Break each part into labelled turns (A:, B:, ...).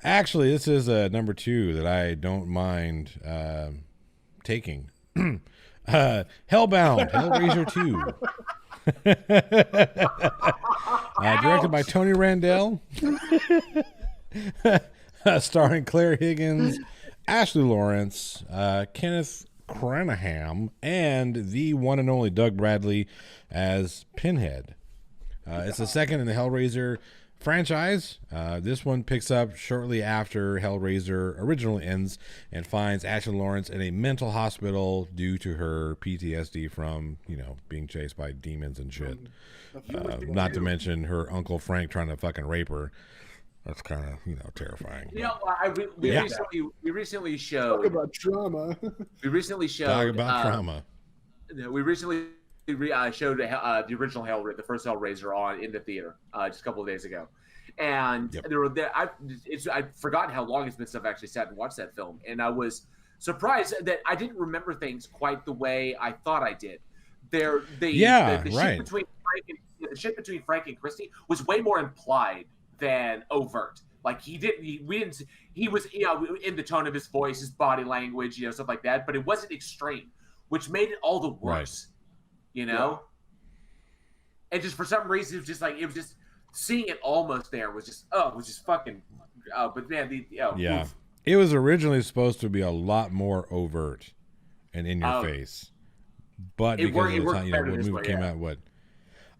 A: Actually, this is number two that I don't mind taking. Hellbound, Hellraiser II. Directed by
B: Ouch!
A: Tony Randell. Starring Claire Higgins, Ashley Lawrence, Kenneth Cranaham, and the one and only Doug Bradley as Pinhead. It's the second in the Hellraiser franchise. This one picks up shortly after Hellraiser originally ends and finds Ashley Lawrence in a mental hospital due to her PTSD from, being chased by demons and shit. Not to mention her Uncle Frank trying to fucking rape her. That's kind of, terrifying.
B: We recently
C: Talk
B: showed.
C: about drama.
B: We recently showed.
A: Talk about trauma.
B: We recently showed the original Hellraiser, the first Hellraiser, on in the theater just a couple of days ago, and I'd forgotten how long it's been since I've actually sat and watched that film, and I was surprised that I didn't remember things quite the way I thought I did. The shit between Frank and Christy was way more implied than overt. Like he was in the tone of his voice, his body language, stuff like that, but it wasn't extreme, which made it all the worse.
A: Right.
B: And just for some reason it was just seeing it almost there was just fucking but man oof.
A: It was originally supposed to be a lot more overt and in your face, but because of the time, when the movie came out,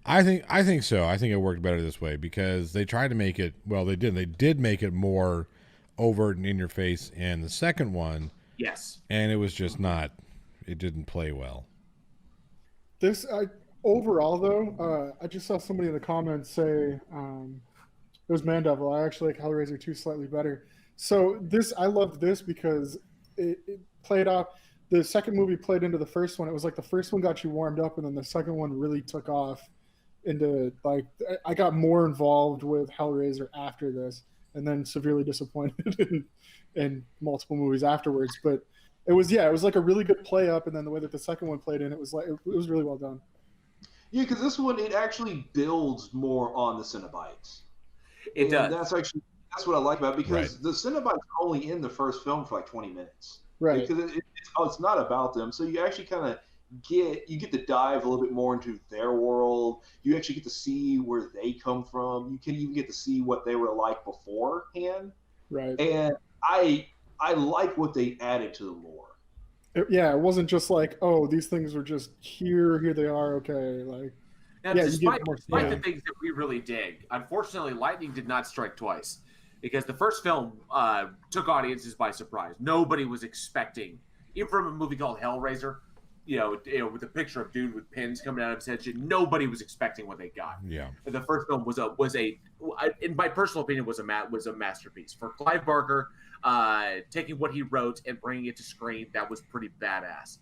A: I think so. I think it worked better this way because they tried to make it. Well, they did make it more overt and in your face in the second one.
B: Yes,
A: and it was just not. It didn't play well.
C: Overall, though, I just saw somebody in the comments say it was Mandevil. I actually like Hellraiser 2 slightly better. So I loved this because it played off. The second movie played into the first one. It was like the first one got you warmed up, and then the second one really took off into, like, I got more involved with Hellraiser after this, and then severely disappointed in multiple movies afterwards. But it was like a really good play up, and then the way that the second one played in, it was really well done.
D: Yeah, because this one, it actually builds more on the Cenobites.
B: It does.
D: That's what I like about it, because
A: Right.
D: the Cenobites are only in the first film for like 20 minutes.
C: Right.
D: Because it's not about them. So you actually kind of get to dive a little bit more into their world. You actually get to see where they come from. You can even get to see what they were like beforehand.
C: Right.
D: And I like what they added to the lore.
C: It wasn't just like, oh, these things are just here they are, okay. Like,
B: now, despite the things that we really dig, unfortunately, lightning did not strike twice, because the first film took audiences by surprise. Nobody was expecting, even from a movie called Hellraiser, with a picture of dude with pins coming out of his head, shit, nobody was expecting what they got.
A: Yeah.
B: And the first film was in my personal opinion, was a masterpiece for Clive Barker. Taking what he wrote and bringing it to screen, that was pretty badass.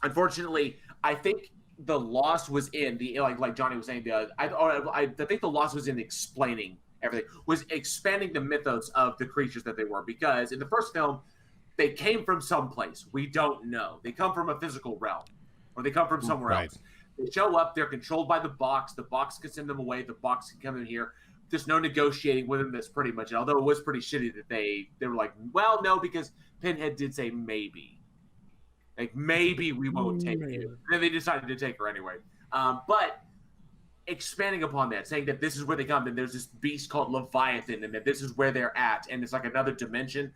B: Unfortunately, I think the loss was in the like Johnny was saying. I think the loss was in explaining everything, was expanding the mythos of the creatures that they were, because in the first film they came from someplace we don't know. They come from a physical realm, or they come from somewhere else. They show up, they're controlled by the box can send them away, the box can come in here. There's no negotiating with them. That's pretty much it. Although it was pretty shitty that they were like, well, no, because Pinhead did say maybe. Like, maybe we won't take you. And then they decided to take her anyway. But expanding upon that, saying that this is where they come, and there's this beast called Leviathan, and that this is where they're at, and it's like another dimension.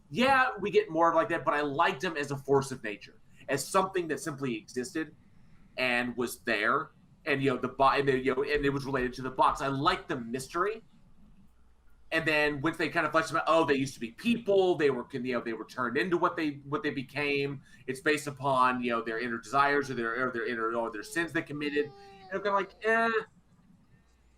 B: Yeah, we get more like that, but I liked them as a force of nature, as something that simply existed and was there. And and it was related to the box. I like the mystery. And then once they kind of fleshed them out, oh, they used to be people. They were turned into what they became. It's based upon their inner desires or their sins they committed. And I'm kind of like,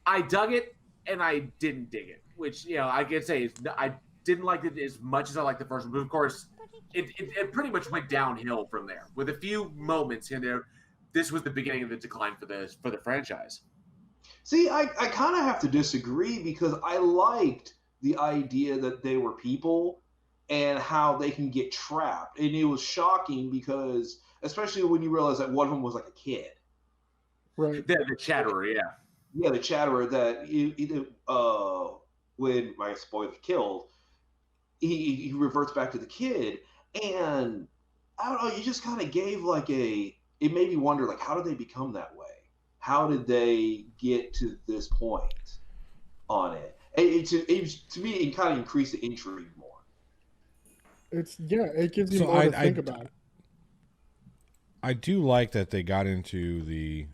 B: I dug it and I didn't dig it. Which I can say I didn't like it as much as I liked the first one. But of course, it pretty much went downhill from there, with a few moments in there. This was the beginning of the decline for the franchise.
D: See, I kind of have to disagree, because I liked the idea that they were people and how they can get trapped. And it was shocking because, especially when you realize that one of them was like a kid.
C: Right.
B: The Chatterer, yeah.
D: Yeah, the Chatterer, that when my spoiler killed, he reverts back to the kid, and I don't know, you just kind of gave like it made me wonder, like, how did they become that way? How did they get to this point on it? To me, it kind of increased the intrigue more.
C: It gives you more to think about.
A: I do like that they got into the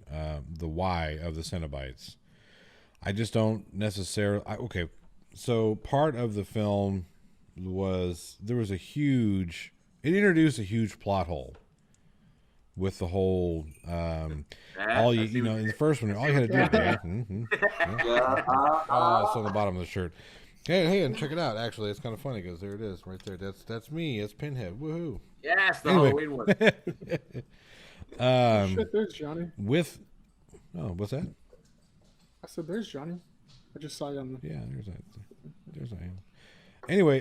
A: why of the Cenobites. I just don't necessarily. Okay, so part of the film there was a huge. It introduced a huge plot hole with the whole. All you know in the first one, all you had to do. It's on the bottom of the shirt. Hey, and check it out. Actually, it's kind of funny because there it is, right there. That's me. It's Pinhead. Woohoo!
B: Yes, the Halloween one.
C: Shit, there's Johnny.
A: What's that?
C: I said, "There's Johnny." I just saw you on the.
A: Yeah, there's I am. Anyway,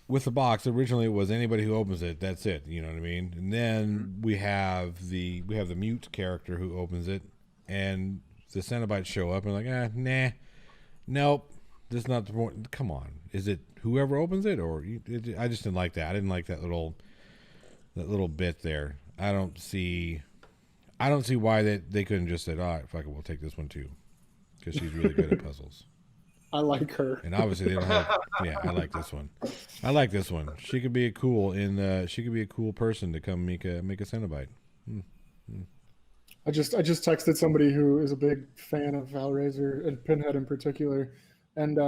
A: with the box, originally it was anybody who opens it, that's it. You know what I mean? And then we have the mute character who opens it, and the Cenobites show up and like, nah, nope, this is not the point. Come on, is it whoever opens it, or I just didn't like that. I didn't like that little bit there. I don't see why they couldn't just say, all right, fuck it, we'll take this one too, because she's really good at puzzles.
C: I like her.
A: And obviously they don't have. Yeah, I like this one. She could be a cool person to come make a Cenobite.
C: I just texted somebody who is a big fan of Hellraiser and Pinhead in particular, and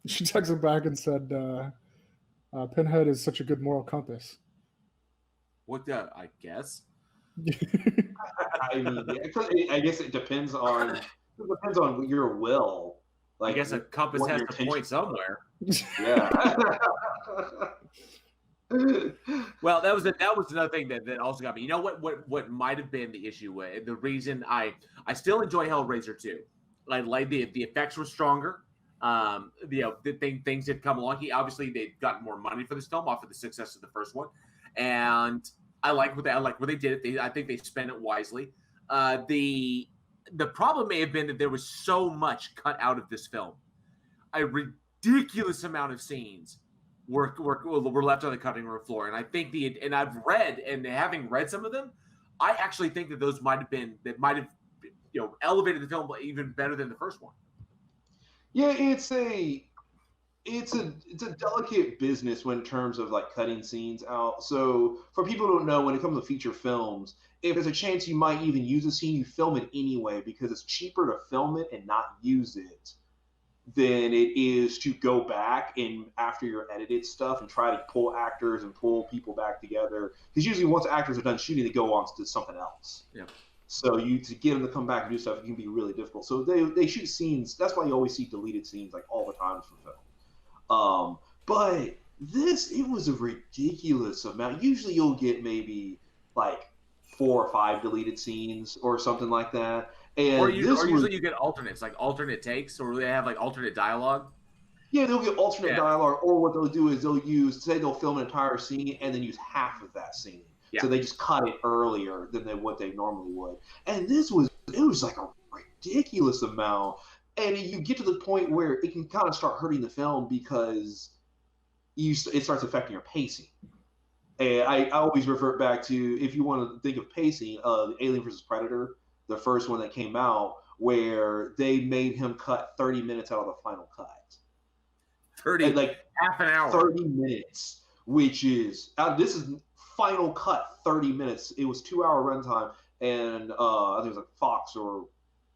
C: she texted back and said, "Pinhead is such a good moral compass."
B: What the? I guess.
D: I mean, I guess it depends on your will. Like,
B: I guess a compass has to point somewhere.
D: Yeah.
B: Well, that was another thing that also got me. You know what might have been the issue with the reason I still enjoy Hellraiser 2. Like the effects were stronger. Things had come along. They'd gotten more money for this film off of the success of the first one, and I like where they did it. I think they spent it wisely. The problem may have been that there was so much cut out of this film. A ridiculous amount of scenes were left on the cutting room floor, and I think I've read, and having read some of them, I actually think that those might have elevated the film even better than the first one.
D: Yeah, it's a delicate business in terms of like cutting scenes out. So for people who don't know, when it comes to feature films, if there's a chance you might even use a scene, you film it anyway because it's cheaper to film it and not use it than it is to go back and after your edited stuff and try to pull actors and pull people back together. Because usually once actors are done shooting, they go on to something else. Yeah. So to get them to come back and do stuff, it can be really difficult. So they shoot scenes. That's why you always see deleted scenes like all the time for film. But it was a ridiculous amount. Usually you'll get maybe like 4 or 5 deleted scenes or something like that. And
B: usually you get alternates, like alternate takes, or they have like alternate dialogue.
D: Yeah, they'll get alternate dialogue, or what they'll do is they'll film an entire scene and then use half of that scene. Yeah. So they just cut it earlier than what they normally would. And it was like a ridiculous amount. And you get to the point where it can kind of start hurting the film because it starts affecting your pacing. And I always revert back to, if you want to think of pacing, the Alien vs. Predator, the first one that came out, where they made him cut 30 minutes out of the final cut.
B: Half an hour.
D: 30 minutes, which is, this is final cut 30 minutes. It was 2-hour runtime, and I think it was like Fox or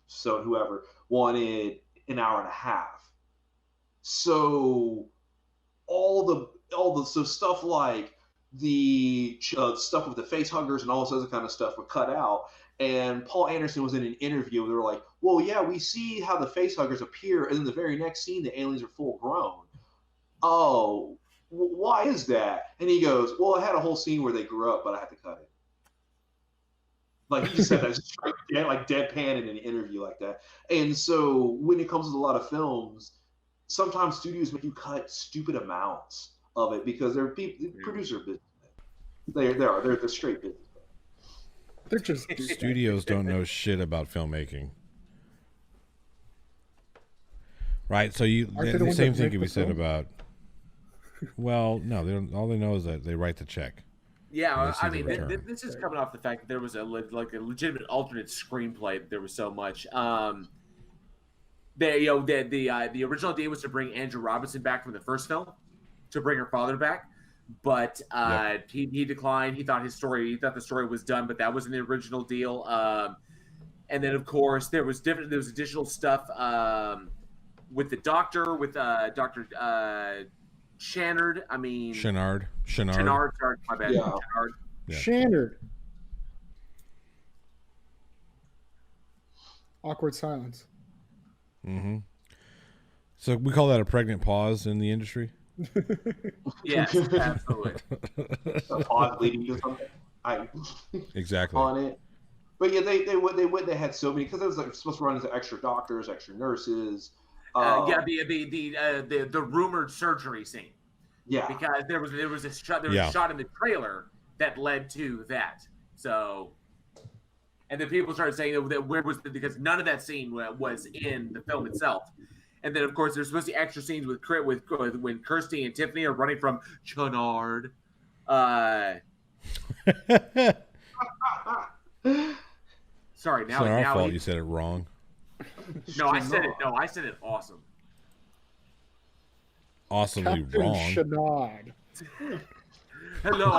D: so whoever wanted an hour and a half. So all the stuff like the stuff with the face huggers and all this other kind of stuff were cut out. And Paul Anderson was in an interview. They were like, well, yeah, we see how the face huggers appear, and then the very next scene, the aliens are full grown. Oh, why is that? And he goes, well, I had a whole scene where they grew up, but I had to cut it. Like, he just said that straight, like deadpan in an interview like that. And so when it comes to a lot of films, sometimes studios make you cut stupid amounts of it because they're producer business. They're the straight business.
C: They're just
A: studios don't know shit about filmmaking. Right. So
C: Aren't they the
A: the
C: ones
A: same
C: that
A: thing
C: make
A: can be
C: the
A: said
C: film?
A: about. Well, no, all they know is that they write the check.
B: Yeah,
A: They see
B: I
A: the
B: mean,
A: return.
B: this is coming off the fact that there was a legitimate alternate screenplay. There was so much. The original idea was to bring Andrew Robinson back from the first film, to bring her father back, but he declined. He thought the story was done, but that wasn't the original deal. And then of course there was additional stuff with the doctor, with Doctor Shannard. I mean
A: Chenard.
B: Sorry, my bad.
D: Yeah.
B: Shannard.
A: Yeah.
C: Shattered. Awkward silence.
A: Mm-hmm. So we call that a pregnant pause in the industry.
B: Yes, absolutely.
D: A pause leading to something.
A: Exactly.
D: On it. But yeah, they had so many, because it was like supposed to run into extra doctors, extra nurses.
B: The rumored surgery scene.
D: Yeah.
B: Because there was a shot in the trailer that led to that. So, and then people started saying that where was because none of that scene was in the film itself. And then of course there's supposed to be extra scenes with when Kirsty and Tiffany are running from Chonard. Sorry,
A: It's not our fault you said it wrong.
B: No, I said it. No, I said it awesome.
A: Awesomely
C: Captain
A: wrong.
C: Shanard.
B: Hello,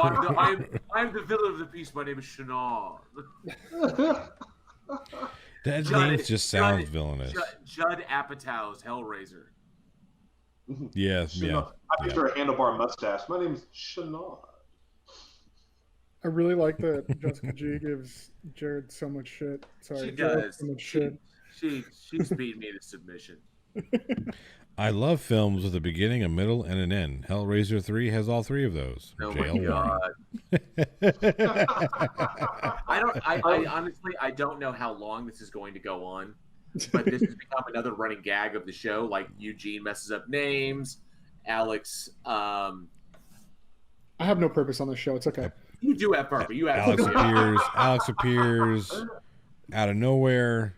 B: I'm the villain of the piece. My name is Shanard.
A: That name just sounds villainous.
B: Judd Apatow's Hellraiser.
A: Yeah.
D: I picture a handlebar mustache. My name is Shanard.
C: I really like that Jessica G gives Jared so much shit. Sorry,
B: She
C: Jared
B: does.
C: So much shit.
B: She's beating me to submission.
A: I love films with a beginning, a middle, and an end. Hellraiser 3 has all three of those.
B: Oh
A: JL1.
B: my god. I honestly don't know how long this is going to go on, but this has become another running gag of the show. Like Eugene messes up names, Alex.
C: I have no purpose on this show. It's okay.
B: You do have purpose. You have
A: Alex appears out of nowhere.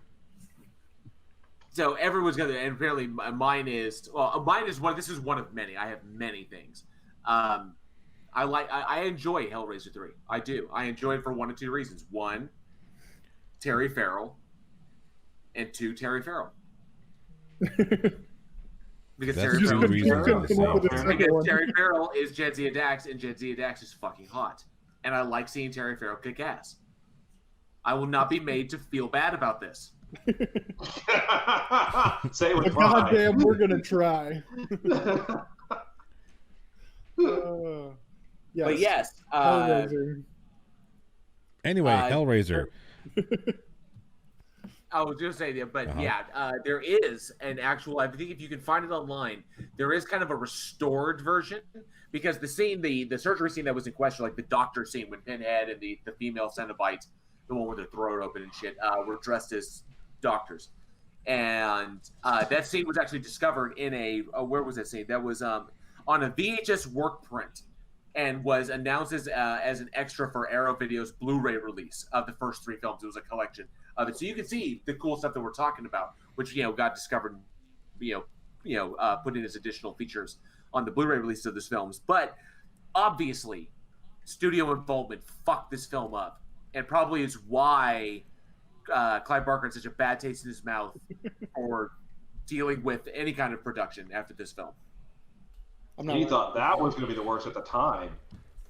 B: So everyone's gonna, and apparently mine is one. This is one of many. I have many things. I enjoy Hellraiser 3. I do. I enjoy it for one of two reasons. One, Terry Farrell, and two, Terry Farrell. Because
A: That's two reasons of the same.
B: Because Terry Farrell is Jadzia Dax, and Jadzia Dax is fucking hot, and I like seeing Terry Farrell kick ass. I will not be made to feel bad about this.
D: Say it with pride.
C: Goddamn, we're gonna try. Yes.
B: But yes,
C: Hellraiser.
A: Anyway, Hellraiser.
B: I was just saying that, but there is an actual. I think if you can find it online, there is kind of a restored version because the scene, the surgery scene that was in question, like the doctor scene when Pinhead and the female Cenobite, the one with their throat open and shit, were dressed as doctors, and that scene was actually discovered in where was that scene? That was on a VHS work print, and was announced as an extra for Arrow Video's Blu-ray release of the first three films. It was a collection of it, so you can see the cool stuff that we're talking about, which got discovered, put in as additional features on the Blu-ray release of these films. But obviously, studio involvement fucked this film up, and probably is why Clive Barker had such a bad taste in his mouth for dealing with any kind of production after this film.
D: He thought that was going to be the worst at the time.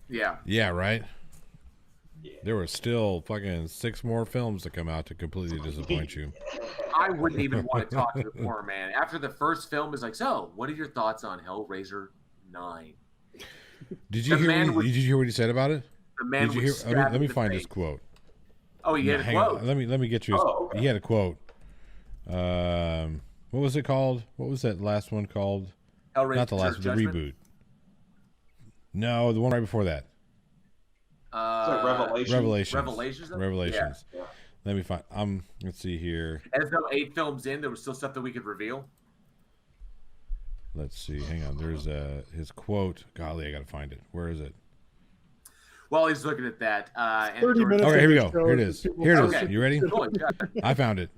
B: Yeah.
A: Yeah, right?
D: Yeah.
A: There were still fucking 6 more films to come out to completely disappoint you.
B: I wouldn't even want to talk to the poor man. After the first film is like, so, what are your thoughts on Hellraiser 9?
A: Did you hear what he said about it?
B: The man
A: Did you hear? Let me find his quote.
B: Oh, he had a quote.
A: Let me get you his,
D: okay.
A: He had a quote. What was it called? What was that last one called?
B: Hellraiser
A: Not the last one, the reboot. No, the one right before that.
D: It's like
A: Revelations.
B: Yeah.
A: Let me find. Let's see here.
B: As though 8 films in, there was still stuff that we could reveal.
A: Let's see. Hang on. There's his quote. Golly, I gotta find it. Where is it?
B: While he's looking at that,
C: 30 minutes.
A: Okay, here we go. Here it is. Here it is.
B: Okay.
A: You ready?
B: Cool.
A: I found it.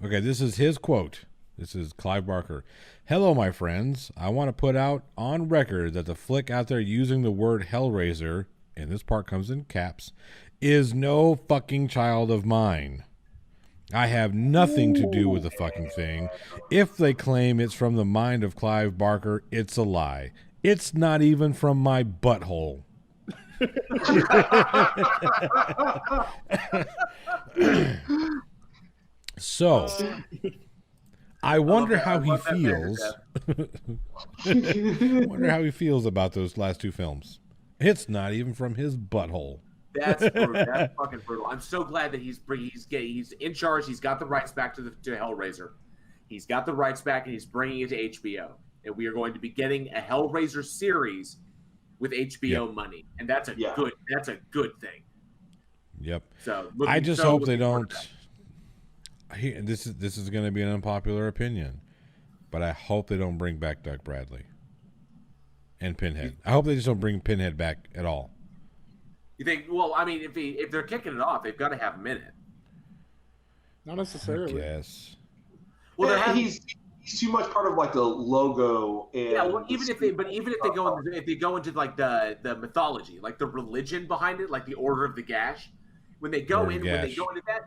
A: Okay, this is his quote. This is Clive Barker. Hello, my friends. I want to put out on record that the flick out there using the word Hellraiser, and this part comes in caps, is no fucking child of mine. I have nothing to do with the fucking thing. If they claim it's from the mind of Clive Barker, it's a lie. It's not even from my butthole. So, I wonder how he feels. Wonder how he feels about those last two films. It's not even from his butthole.
B: That's brutal. That's fucking brutal. I'm so glad that he's in charge. He's got the rights back to Hellraiser. He's got the rights back, and he's bringing it to HBO. And we are going to be getting a Hellraiser series with HBO money, and that's a good thing.
A: Yep.
B: So
A: I just hope they don't. This is going to be an unpopular opinion, but I hope they don't bring back Doug Bradley and Pinhead. I hope they just don't bring Pinhead back at all.
B: You think? Well, I mean, if they're kicking it off, they've got to have him in it.
C: Not necessarily.
A: Yes.
D: Well, he's too much part of like the logo. And
B: well, even if they go into like the mythology, like the religion behind it, like the Order of the Gash. When they go into that,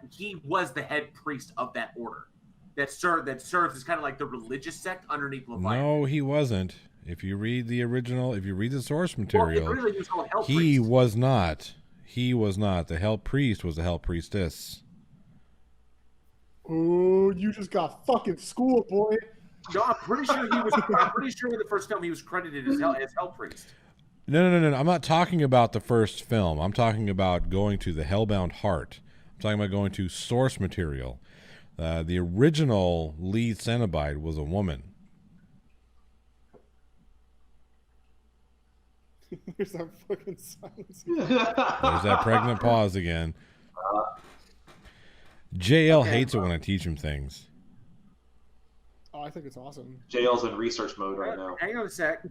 B: he was the head priest of that order that serves as kind of like the religious sect underneath Leviathan.
A: No, he wasn't. If you read the original, if you read the source material,
B: really he was called Hell
A: he
B: Priest.
A: was not. He was not. The Hell Priest was the Hell Priestess.
C: Oh, you just got fucking schooled, boy.
B: No, I'm pretty sure he was. I'm pretty sure in the first film he was credited as Hell Priest.
A: No. I'm not talking about the first film. I'm talking about going to the Hellbound Heart. I'm talking about going to source material. The original lead Cenobite was a woman.
C: There's that fucking silence.
A: There's that pregnant pause again. JL hates it when I teach him things.
C: Oh, I think it's awesome.
D: JL's in research mode right now.
B: Hang on a sec.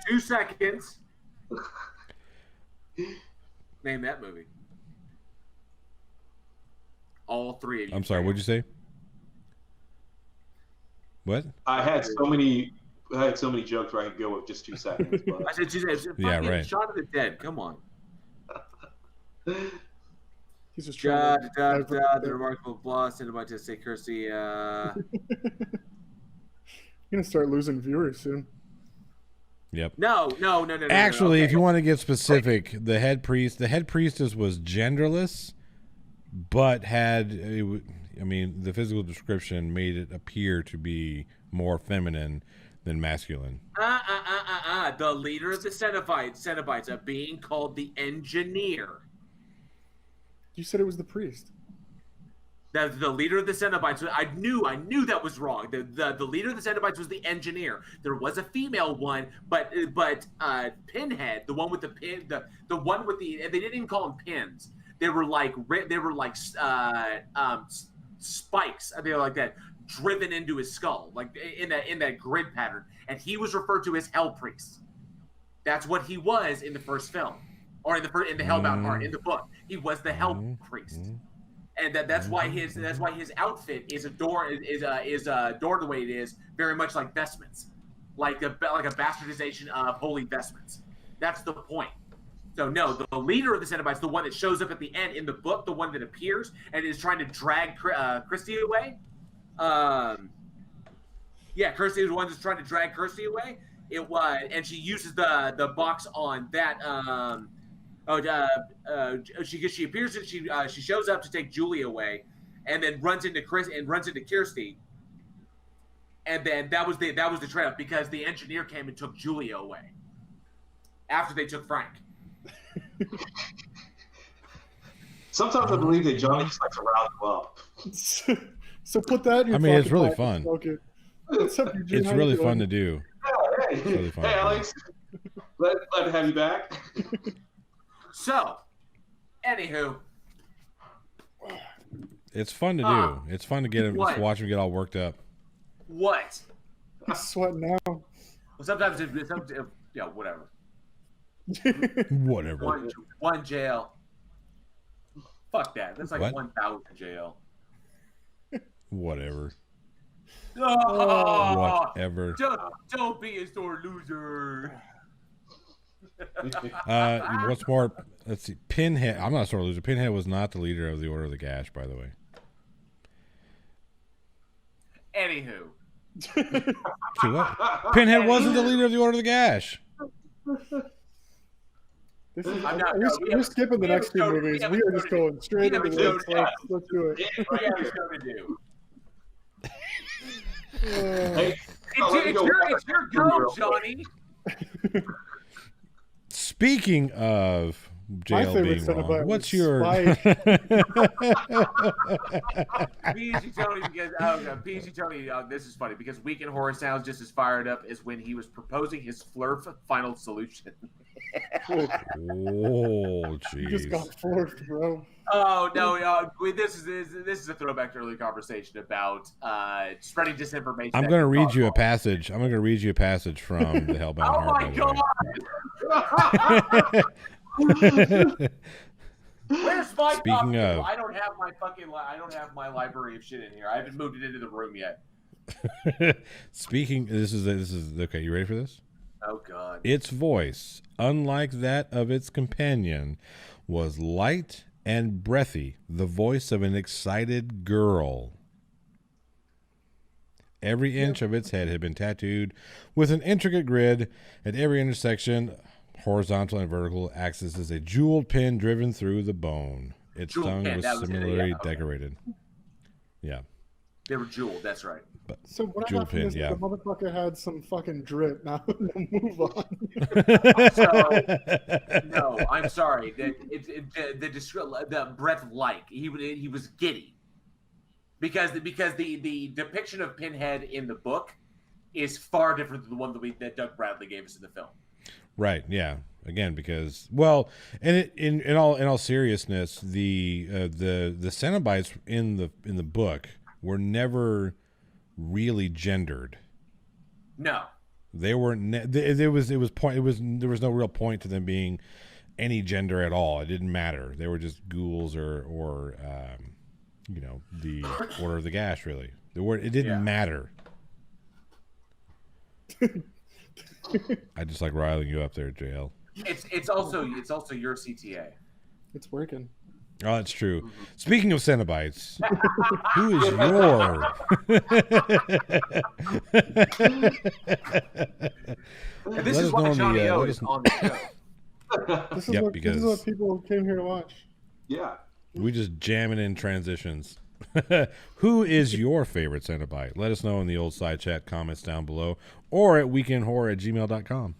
B: 2 seconds. Name that movie. All three of you.
A: I'm sorry, what'd you say? What?
D: I had so many jokes where I could go with just 2 seconds. But...
B: I said 2 seconds.
A: Yeah, right.
B: Shaun of the Dead. Come on.
C: He's just trying
B: the remarkable boss and about to say Kirsty.
C: You're gonna start losing viewers soon.
A: Yep.
B: No.
A: Actually,
B: okay.
A: if you want to get specific, the head priestess was genderless, but the physical description made it appear to be more feminine than masculine.
B: The leader of the Cenobites are being called the Engineer.
C: You said it was the priest.
B: The leader of the Cenobites. I knew that was wrong. The leader of the Cenobites was the Engineer. There was a female one, but Pinhead, the one with the pin, the one with the, they didn't even call them pins. They were like spikes. They were like that, driven into his skull, like in that grid pattern. And he was referred to as Hell Priest. That's what he was in the first film, or in the Hellbound part in the book. He was the Hell Priest. And that's why his outfit is adorned the way it is, very much like vestments, like a bastardization of holy vestments. That's the point. So no, the leader of the Cenobites, the one that shows up at the end in the book, the one that appears and is trying to drag Kirsty away. Kirsty is the one that's trying to drag Kirsty away. It was, and she uses the box on that. She appears and she shows up to take Julie away, and then runs into Kirsty, and then that was the trade-off because the Engineer came and took Julia away after they took Frank.
D: Sometimes I believe that Johnny just likes to round you up.
C: So put that in your
A: it's really fun.
C: Okay. What's up, Eugene?
A: It's
C: How
A: really
C: you
A: fun
C: doing?
A: to do.
D: Hey,
A: really fun.
D: Hey, Alex. Glad to have you back.
B: So, anywho,
A: it's fun to do. It's fun to just watch him get all worked up.
B: What?
C: I'm sweating now.
B: Well, sometimes whatever.
A: Whatever.
B: One jail. Fuck that. That's like
A: What?
B: 1,000 jail.
A: Whatever.
B: Oh,
A: Whatever.
B: don't be a sore loser.
A: What's more? Let's see. Pinhead. I'm not a sore loser. Pinhead was not the leader of the Order of the Gash, by the way.
B: Anywho.
A: See what? Pinhead wasn't the leader of the Order of the Gash.
C: This is,
B: I'm not-
C: we're skipping the next two movies. We are just going straight into this. Let's do it.
B: We have a show to do.
D: Hey,
B: It's your go, Johnny.
A: Speaking of
C: My
A: JL
C: favorite
A: being
C: Cenobite
A: wrong, what's
C: was
A: your?
B: PG Tony, because PG Tony, this is funny because Weekend Horror sounds just as fired up as when he was proposing his Flurf final solution.
A: Oh,
C: You just got
A: jeez.
C: forced, bro.
B: Oh no! This is a throwback to early conversation about spreading disinformation.
A: I'm going to read you a passage. I'm going to read you a passage from the Hellbound
B: Oh
A: Heart.
B: my
A: by the way.
B: god! Where's my
A: Speaking
B: copy?
A: of-
B: I don't have my I don't have my library of shit in here. I haven't moved it into the room yet.
A: Speaking, this is okay. You ready for this?
B: Oh god!
A: Its voice, unlike that of its companion, was light and breathy, the voice of an excited girl. Every inch of its head had been tattooed with an intricate grid at every intersection, horizontal and vertical axis is a jeweled pin driven through the bone. Its
B: Jeweled
A: tongue
B: pin,
A: was
B: that was it,
A: similarly
B: yeah, okay.
A: decorated. Yeah.
B: They were jeweled. That's right.
C: So what I
A: Jewel
C: got from
A: pin,
C: this is
A: yeah.
C: the motherfucker had some fucking drip. Now we'll move on.
B: No, I'm sorry. The breath like he was giddy because the depiction of Pinhead in the book is far different than the one that Doug Bradley gave us in the film.
A: Right. Yeah. Again, because and in all seriousness, the Cenobites in the book were never really gendered.
B: No.
A: They weren't. There was no real point to them being any gender at all. It didn't matter. They were just ghouls or the Order of the Gash. Really, it didn't matter. I just like riling you up there, JL.
B: It's also your CTA.
C: It's working.
A: Oh, that's true. Speaking of Cenobites, who is your?
B: And this is why Johnny O is on the show.
C: This is what
A: because
C: people came here to watch.
D: Yeah.
A: we just jamming in transitions. Who is your favorite Cenobite? Let us know in the old side chat comments down below or at weekendhorror@gmail.com.